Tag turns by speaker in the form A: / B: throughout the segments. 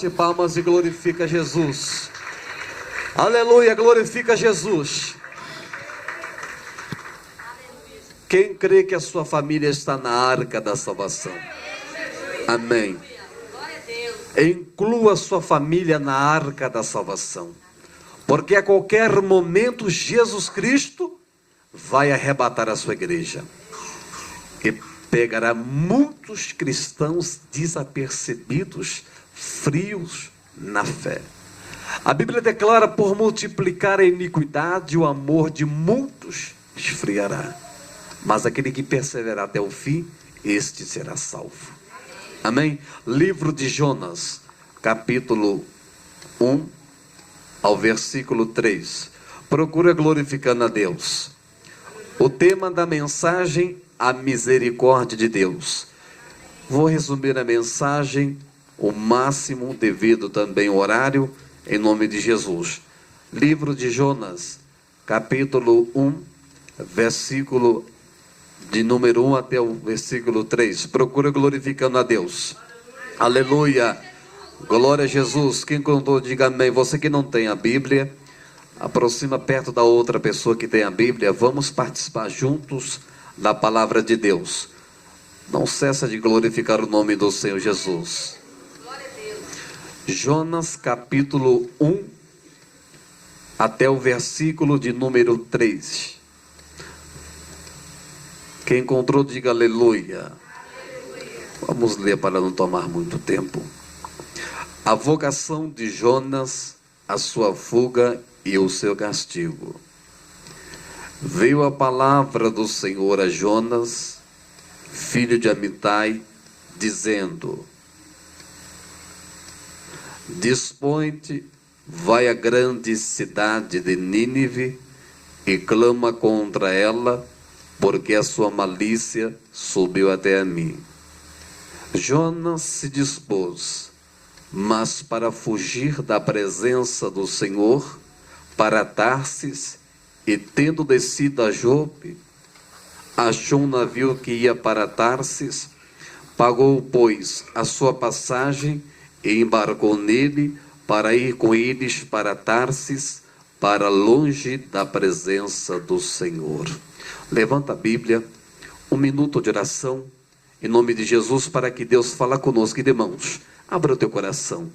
A: Bate palmas e glorifica Jesus. Aleluia, glorifica Jesus. Quem crê que a sua família está na arca da salvação? Amém. Inclua a sua família na arca da salvação. Porque a qualquer momento Jesus Cristo vai arrebatar a sua igreja. E pegará muitos cristãos desapercebidos, frios na fé. A Bíblia declara: por multiplicar a iniquidade, o amor de muitos esfriará. Mas aquele que perseverar até o fim, este será salvo. Amém? Livro de Jonas, capítulo 1, ao versículo 3. Procura glorificando a Deus. O tema da mensagem: a misericórdia de Deus. Vou resumir a mensagem o máximo, devido também ao horário, em nome de Jesus. Livro de Jonas, capítulo 1, versículo de número 1 até o versículo 3. Procura glorificando a Deus. Aleluia. Glória a Jesus. Quem contou, diga amém. Você que não tem a Bíblia, aproxima perto da outra pessoa que tem a Bíblia. Vamos participar juntos da palavra de Deus. Não cessa de glorificar o nome do Senhor Jesus. Jonas capítulo 1 até o versículo de número 3. Quem encontrou, diga aleluia. Vamos ler para não tomar muito tempo. A vocação de Jonas, a sua fuga e o seu castigo. Veio a palavra do Senhor a Jonas, filho de Amitai, dizendo: dispõe-te, vai à grande cidade de Nínive e clama contra ela, porque a sua malícia subiu até a mim. Jonas se dispôs, mas para fugir da presença do Senhor, para Tarsis, e tendo descido a Jope, achou um navio que ia para Tarsis, pagou, pois, a sua passagem e embarcou nele para ir com eles para Tarsis, para longe da presença do Senhor. Levanta a Bíblia, um minuto de oração, em nome de Jesus, para que Deus fale conosco. Irmãos, abra o teu coração.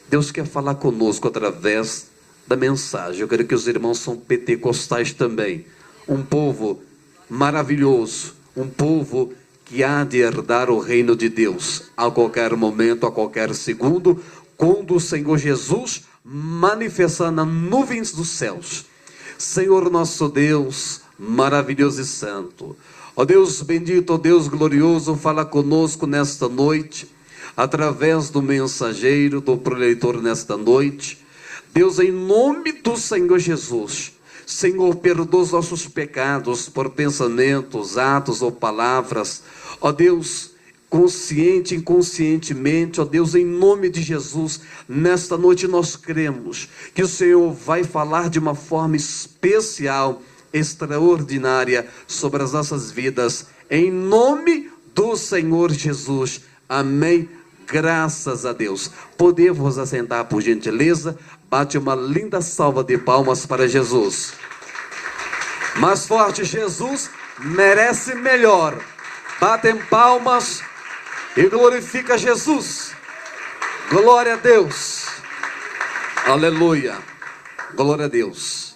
A: Deus quer falar conosco através da mensagem. Eu quero que os irmãos são pentecostais também. Um povo maravilhoso, um povo que há de herdar o reino de Deus, a qualquer momento, a qualquer segundo, quando o Senhor Jesus manifestar nas nuvens dos céus. Senhor nosso Deus, maravilhoso e santo, ó Deus bendito, ó Deus glorioso, fala conosco nesta noite, através do mensageiro, do preleitor nesta noite. Deus, em nome do Senhor Jesus, Senhor, perdoa os nossos pecados por pensamentos, atos ou palavras, ó Deus, consciente, inconscientemente, ó Deus, em nome de Jesus, nesta noite nós cremos que o Senhor vai falar de uma forma especial, extraordinária, sobre as nossas vidas, em nome do Senhor Jesus, amém, graças a Deus. Podemos assentar por gentileza, bate uma linda salva de palmas para Jesus. Mais forte, Jesus merece melhor. Batem palmas e glorifica Jesus. Glória a Deus. Aleluia. Glória a Deus.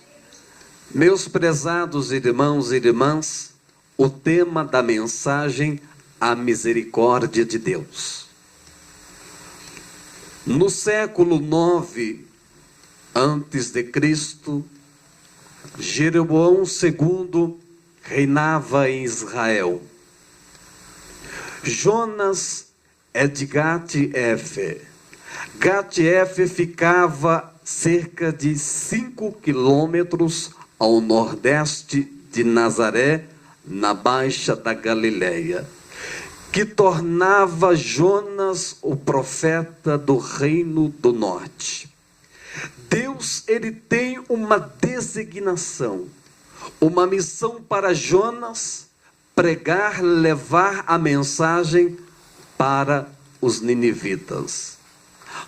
A: Meus prezados irmãos e irmãs, o tema da mensagem: a misericórdia de Deus. No século 9 antes de Cristo, Jeroboão II reinava em Israel. Jonas é de Gat-Efe. Gat-Efe ficava cerca de 5 quilômetros ao nordeste de Nazaré, na Baixa da Galileia, que tornava Jonas o profeta do reino do norte. Deus, ele tem uma designação, uma missão para Jonas: pregar, levar a mensagem para os ninivitas.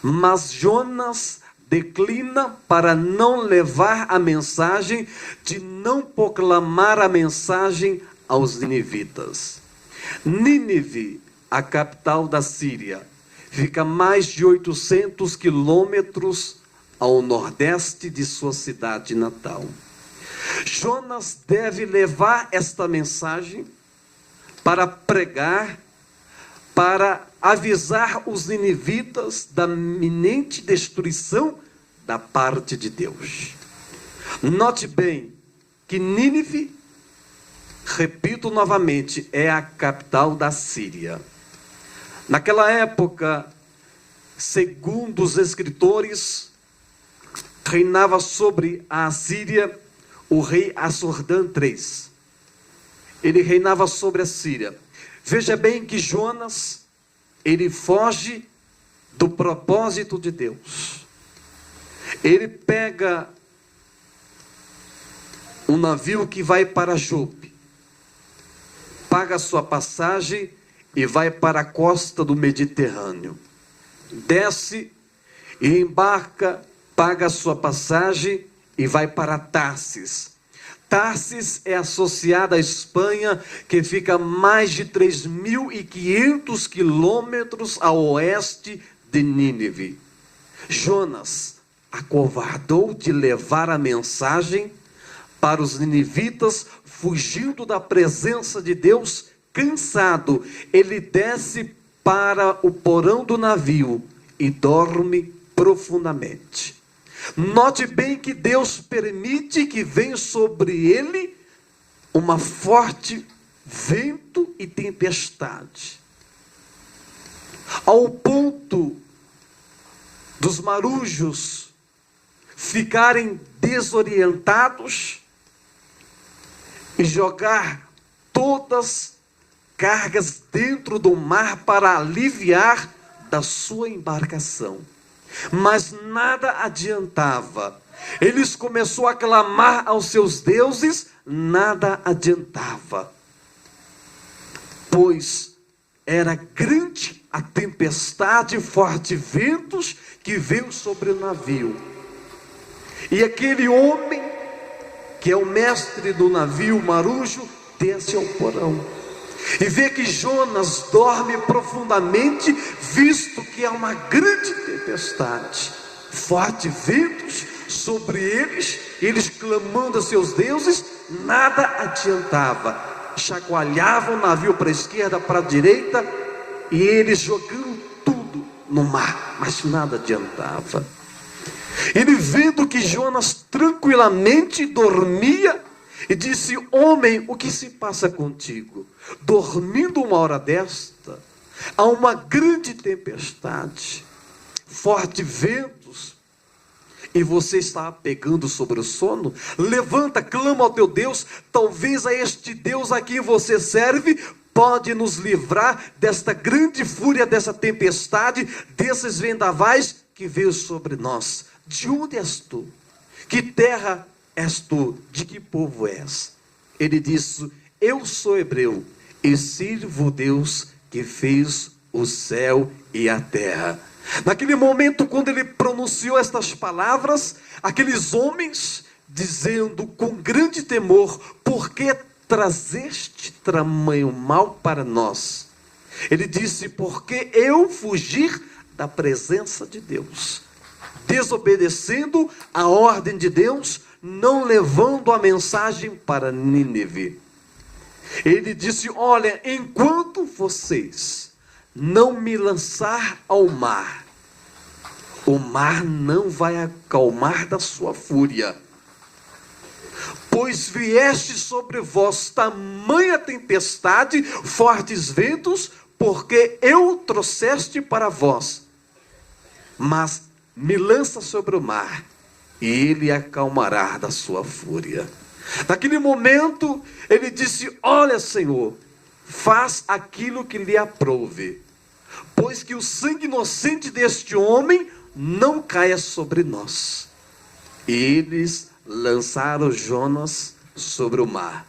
A: Mas Jonas declina para não levar a mensagem, de não proclamar a mensagem aos ninivitas. Nínive, a capital da Síria, fica mais de 800 quilômetros ao nordeste de sua cidade natal. Jonas deve levar esta mensagem para pregar, para avisar os ninivitas da iminente destruição da parte de Deus. Note bem que Nínive, repito novamente, é a capital da Síria. Naquela época, segundo os escritores, reinava sobre a Síria o rei Assurdã III. Ele reinava sobre a Síria. Veja bem que Jonas, ele foge do propósito de Deus. Ele pega um navio que vai para Jope, paga a sua passagem e vai para a costa do Mediterrâneo. Desce e embarca, paga a sua passagem e vai para Tarsis. Tarsis é associada à Espanha, que fica a mais de 3.500 quilômetros a oeste de Nínive. Jonas acovardou de levar a mensagem para os ninivitas, fugindo da presença de Deus, cansado. Ele desce para o porão do navio e dorme profundamente. Note bem que Deus permite que venha sobre ele uma forte vento e tempestade, ao ponto dos marujos ficarem desorientados e jogar todas cargas dentro do mar para aliviar da sua embarcação. Mas nada adiantava. Eles começaram a clamar aos seus deuses, nada adiantava. Pois era grande a tempestade e fortes ventos que veio sobre o navio. E aquele homem, que é o mestre do navio, marujo, desce ao porão e vê que Jonas dorme profundamente, visto que há uma grande tempestade, fortes ventos sobre eles, eles clamando a seus deuses, nada adiantava. Chacoalhavam o navio para a esquerda, para a direita, e eles jogando tudo no mar, mas nada adiantava. Ele, vendo que Jonas tranquilamente dormia, e disse: homem, o que se passa contigo? Dormindo uma hora desta, há uma grande tempestade, fortes ventos, e você está pegando sobre o sono? Levanta, clama ao teu Deus, talvez a este Deus a quem você serve pode nos livrar desta grande fúria, dessa tempestade, desses vendavais que veio sobre nós. De onde és tu? Que terra és tu? De que povo és? Ele disse: eu sou hebreu e sirvo o Deus que fez o céu e a terra. Naquele momento, quando ele pronunciou estas palavras, aqueles homens, dizendo com grande temor: por que trazeste tamanho mal para nós? Ele disse: porque eu fugir da presença de Deus, desobedecendo a ordem de Deus, não levando a mensagem para Nínive. Ele disse: olha, enquanto vocês não me lançar ao mar, o mar não vai acalmar da sua fúria, pois vieste sobre vós tamanha tempestade, fortes ventos, porque eu trouxeste para vós. Mas me lança sobre o mar, e ele acalmará da sua fúria. Naquele momento, ele disse: olha, Senhor, faz aquilo que lhe aprouve, pois que o sangue inocente deste homem não caia sobre nós. E eles lançaram Jonas sobre o mar.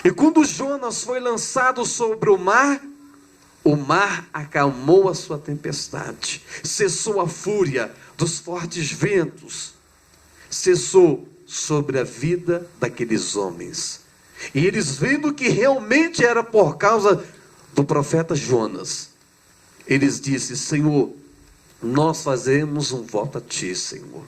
A: E quando Jonas foi lançado sobre o O mar acalmou a sua tempestade, cessou a fúria dos fortes ventos, cessou sobre a vida daqueles homens. E eles, vendo que realmente era por causa do profeta Jonas, eles disseram: Senhor, nós fazemos um voto a ti, Senhor.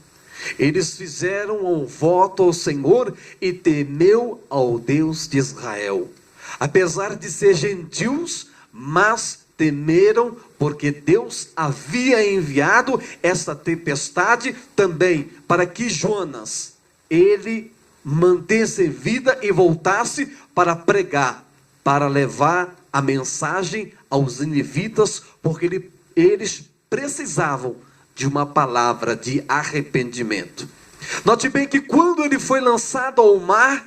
A: Eles fizeram um voto ao Senhor e temeu ao Deus de Israel. Apesar de ser gentios, mas temeram, porque Deus havia enviado essa tempestade também para que Jonas, ele mantesse vida e voltasse para pregar, para levar a mensagem aos ninivitas, porque eles precisavam de uma palavra de arrependimento. Note bem que quando ele foi lançado ao mar,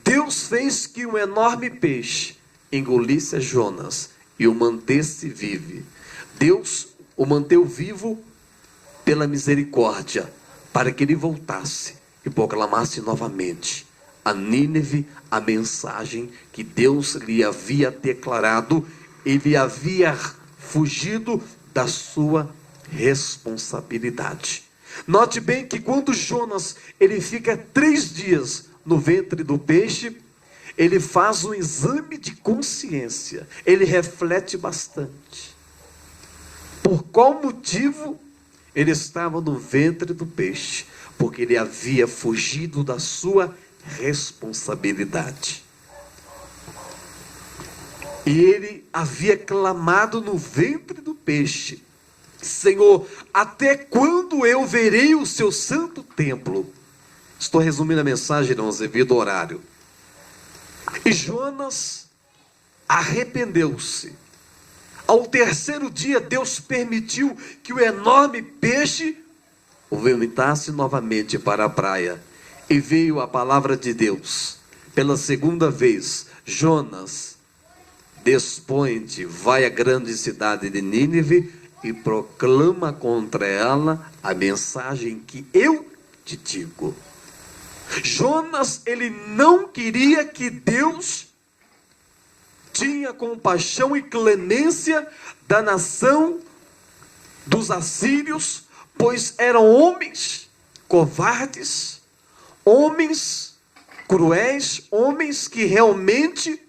A: Deus fez que um enorme peixe engolisse a Jonas e o mantesse vivo. Deus o manteve vivo pela misericórdia, para que ele voltasse e proclamasse novamente a Nínive a mensagem que Deus lhe havia declarado. Ele havia fugido da sua responsabilidade. Note bem que quando Jonas ele fica 3 dias no ventre do peixe, ele faz um exame de consciência, ele reflete bastante. Por qual motivo ele estava no ventre do peixe? Porque ele havia fugido da sua responsabilidade. E ele havia clamado no ventre do peixe: Senhor, até quando eu verei o seu santo templo? Estou resumindo a mensagem, irmãos, devido ao horário. E Jonas arrependeu-se. Ao 3º dia, Deus permitiu que o enorme peixe o vomitasse novamente para a praia. E veio a palavra de Deus. Pela 2ª vez, Jonas, dispõe-te, vai à grande cidade de Nínive e proclama contra ela a mensagem que eu te digo. Jonas, ele não queria que Deus tinha compaixão e clemência da nação dos assírios, pois eram homens covardes, homens cruéis, homens que realmente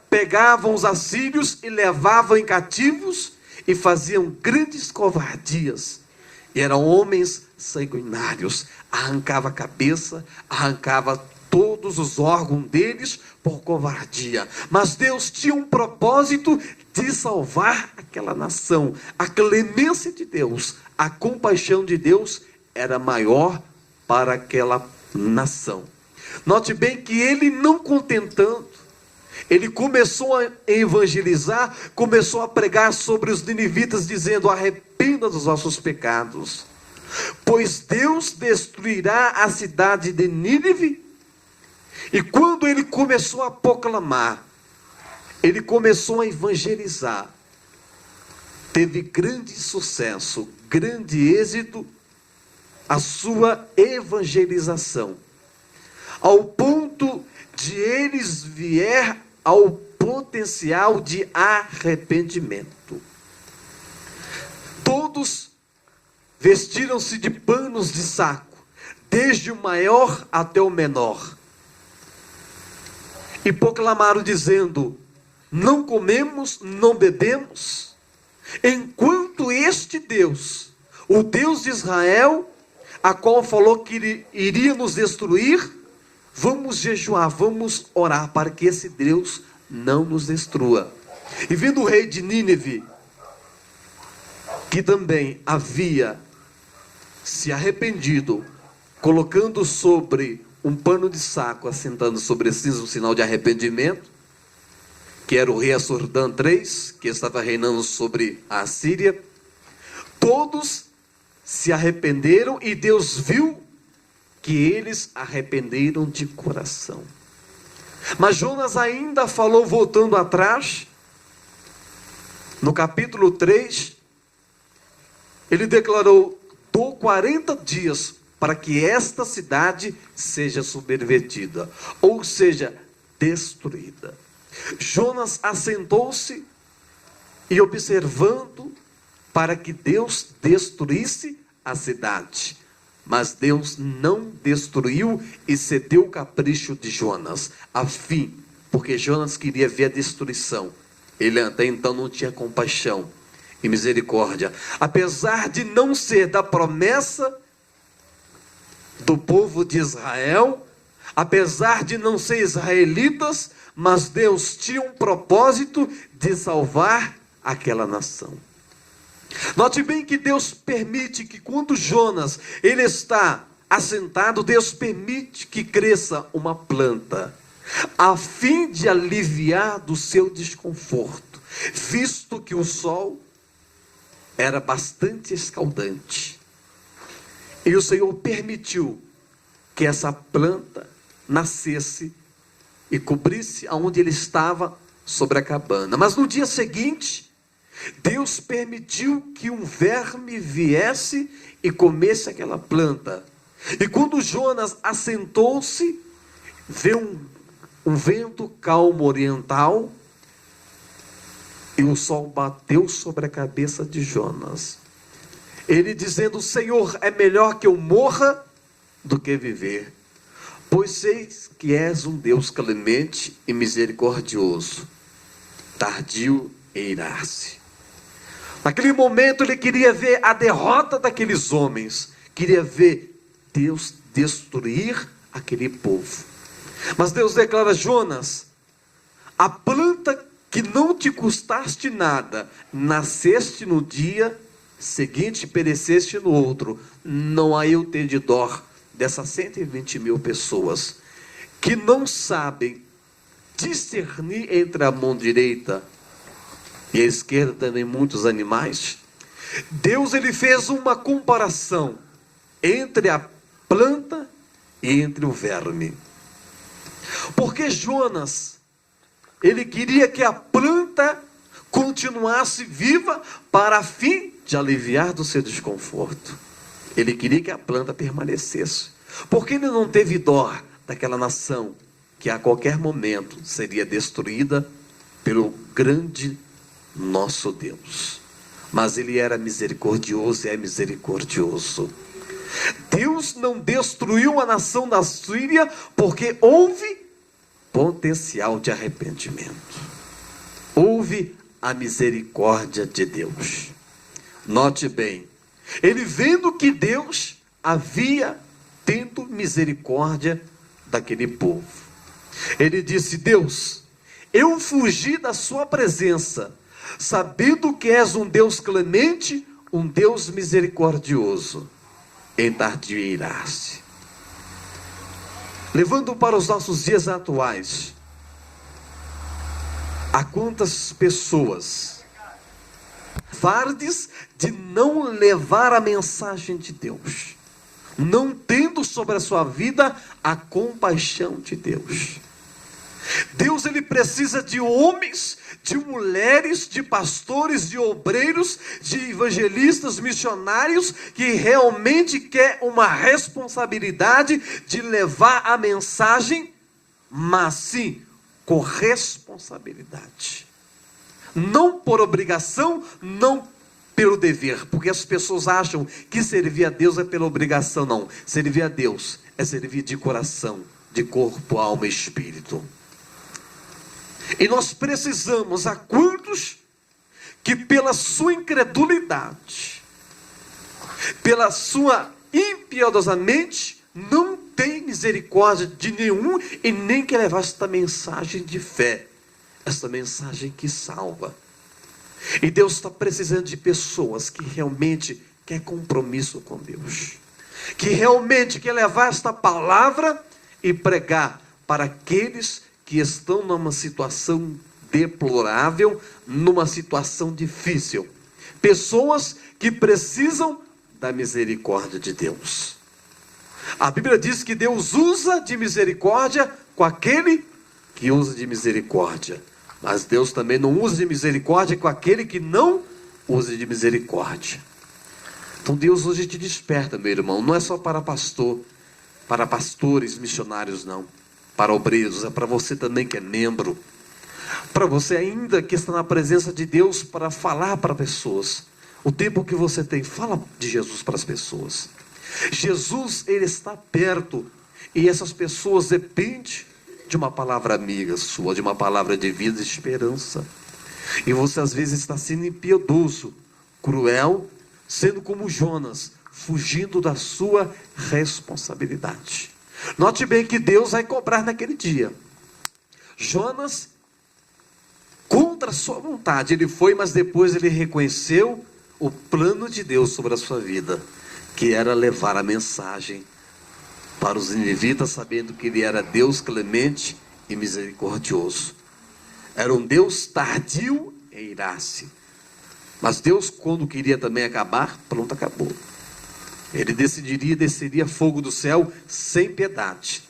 A: pegavam os assírios e levavam em cativos e faziam grandes covardias. E eram homens sanguinários, arrancava a cabeça, arrancava todos os órgãos deles por covardia. Mas Deus tinha um propósito de salvar aquela nação. A clemência de Deus, a compaixão de Deus era maior para aquela nação. Note bem que ele, não contentando, ele começou a evangelizar, começou a pregar sobre os ninivitas, dizendo: arrependa dos vossos pecados, pois Deus destruirá a cidade de Nínive. E quando ele começou a proclamar, ele começou a evangelizar, teve grande sucesso, grande êxito a sua evangelização, ao ponto de eles vier ao potencial de arrependimento. Todos vestiram-se de panos de saco, desde o maior até o menor, e proclamaram dizendo: não comemos, não bebemos, enquanto este Deus, o Deus de Israel, a qual falou que iria nos destruir, vamos jejuar, vamos orar para que esse Deus não nos destrua. E vindo o rei de Nínive, que também havia se arrependido, colocando sobre um pano de saco, assentando sobre cinza um sinal de arrependimento, que era o rei Assurdã III, que estava reinando sobre a Assíria, todos se arrependeram e Deus viu que eles arrependeram de coração. Mas Jonas ainda falou, voltando atrás, no capítulo 3, ele declarou: dou 40 dias para que esta cidade seja subvertida, ou seja, destruída. Jonas assentou-se e observando para que Deus destruísse a cidade. Mas Deus não destruiu e cedeu o capricho de Jonas, a fim, porque Jonas queria ver a destruição. Ele até então não tinha compaixão e misericórdia. Apesar de não ser da promessa do povo de Israel, apesar de não ser israelitas, mas Deus tinha um propósito de salvar aquela nação. Note bem que Deus permite que quando Jonas ele está assentado, Deus permite que cresça uma planta, a fim de aliviar do seu desconforto, visto que o sol era bastante escaldante. E o Senhor permitiu que essa planta nascesse e cobrisse aonde ele estava, sobre a cabana. Mas no dia seguinte, Deus permitiu que um verme viesse e comesse aquela planta. E quando Jonas assentou-se, veio um vento calmo oriental, e o sol bateu sobre a cabeça de Jonas. Ele dizendo: Senhor, é melhor que eu morra do que viver, pois sei que és um Deus clemente e misericordioso, tardio em irar-se. Naquele momento ele queria ver a derrota daqueles homens, queria ver Deus destruir aquele povo. Mas Deus declara: Jonas, a planta que não te custaste nada, nasceste no dia seguinte, pereceste no outro, não há eu ter de dó dessas 120 mil pessoas, que não sabem discernir entre a mão direita e a esquerda, nem muitos animais. Deus ele fez uma comparação entre a planta e entre o verme. Porque Jonas, ele queria que a planta continuasse viva para fim de aliviar do seu desconforto. Ele queria que a planta permanecesse, porque ele não teve dó daquela nação que a qualquer momento seria destruída pelo grande nosso Deus. Mas ele era misericordioso e é misericordioso. Deus não destruiu a nação da Síria porque houve potencial de arrependimento. Houve a misericórdia de Deus. Note bem, ele vendo que Deus havia tendo misericórdia daquele povo, ele disse: Deus, eu fugi da sua presença, sabendo que és um Deus clemente, um Deus misericordioso, em tardio irar-se. Levando para os nossos dias atuais, há quantas pessoas fardes de não levar a mensagem de Deus, não tendo sobre a sua vida a compaixão de Deus. Deus ele precisa de homens, de mulheres, de pastores, de obreiros, de evangelistas, missionários, que realmente quer uma responsabilidade de levar a mensagem, mas sim com responsabilidade. Não por obrigação, não pelo dever, porque as pessoas acham que servir a Deus é pela obrigação. Não, servir a Deus é servir de coração, de corpo, alma e espírito. E nós precisamos, a quantos que pela sua incredulidade, pela sua impiedosamente, não tem misericórdia de nenhum e nem quer levar esta mensagem de fé, esta mensagem que salva. E Deus está precisando de pessoas que realmente quer compromisso com Deus, que realmente quer levar esta palavra e pregar para aqueles que estão numa situação deplorável, numa situação difícil. Pessoas que precisam da misericórdia de Deus. A Bíblia diz que Deus usa de misericórdia com aquele que usa de misericórdia. Mas Deus também não usa de misericórdia com aquele que não usa de misericórdia. Então Deus hoje te desperta, meu irmão. Não é só para pastor, para pastores, missionários, não. Para obreiros, é para você também que é membro. Para você ainda que está na presença de Deus para falar para pessoas. O tempo que você tem, fala de Jesus para as pessoas. Jesus, Ele está perto. E essas pessoas dependem de uma palavra amiga sua, de uma palavra de vida e esperança. E você às vezes está sendo impiedoso, cruel, sendo como Jonas, fugindo da sua responsabilidade. Note bem que Deus vai cobrar naquele dia. Jonas, contra a sua vontade, ele foi, mas depois ele reconheceu o plano de Deus sobre a sua vida, que era levar a mensagem para os ninivitas, sabendo que ele era Deus clemente e misericordioso. Era um Deus tardio em irar-se. Mas Deus, quando queria também acabar, pronto, acabou. Ele desceria fogo do céu sem piedade.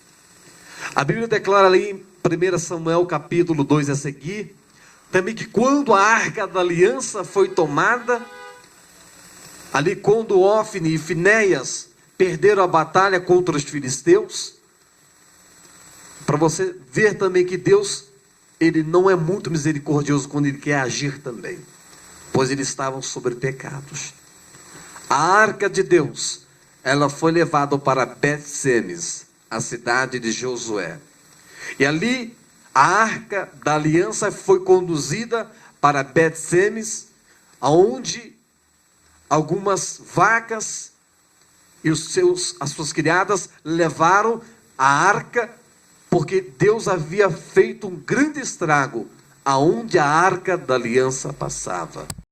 A: A Bíblia declara ali em 1 Samuel capítulo 2 a seguir, também que quando a arca da aliança foi tomada, ali quando Ofni e Finéias perderam a batalha contra os filisteus, para você ver também que Deus, Ele não é muito misericordioso quando Ele quer agir também, pois eles estavam sobre pecados. A arca de Deus, ela foi levada para Bet-Semes, a cidade de Josué. E ali, a arca da aliança foi conduzida para Bet-Semes, aonde algumas vacas e as suas criadas levaram a arca, porque Deus havia feito um grande estrago aonde a arca da aliança passava.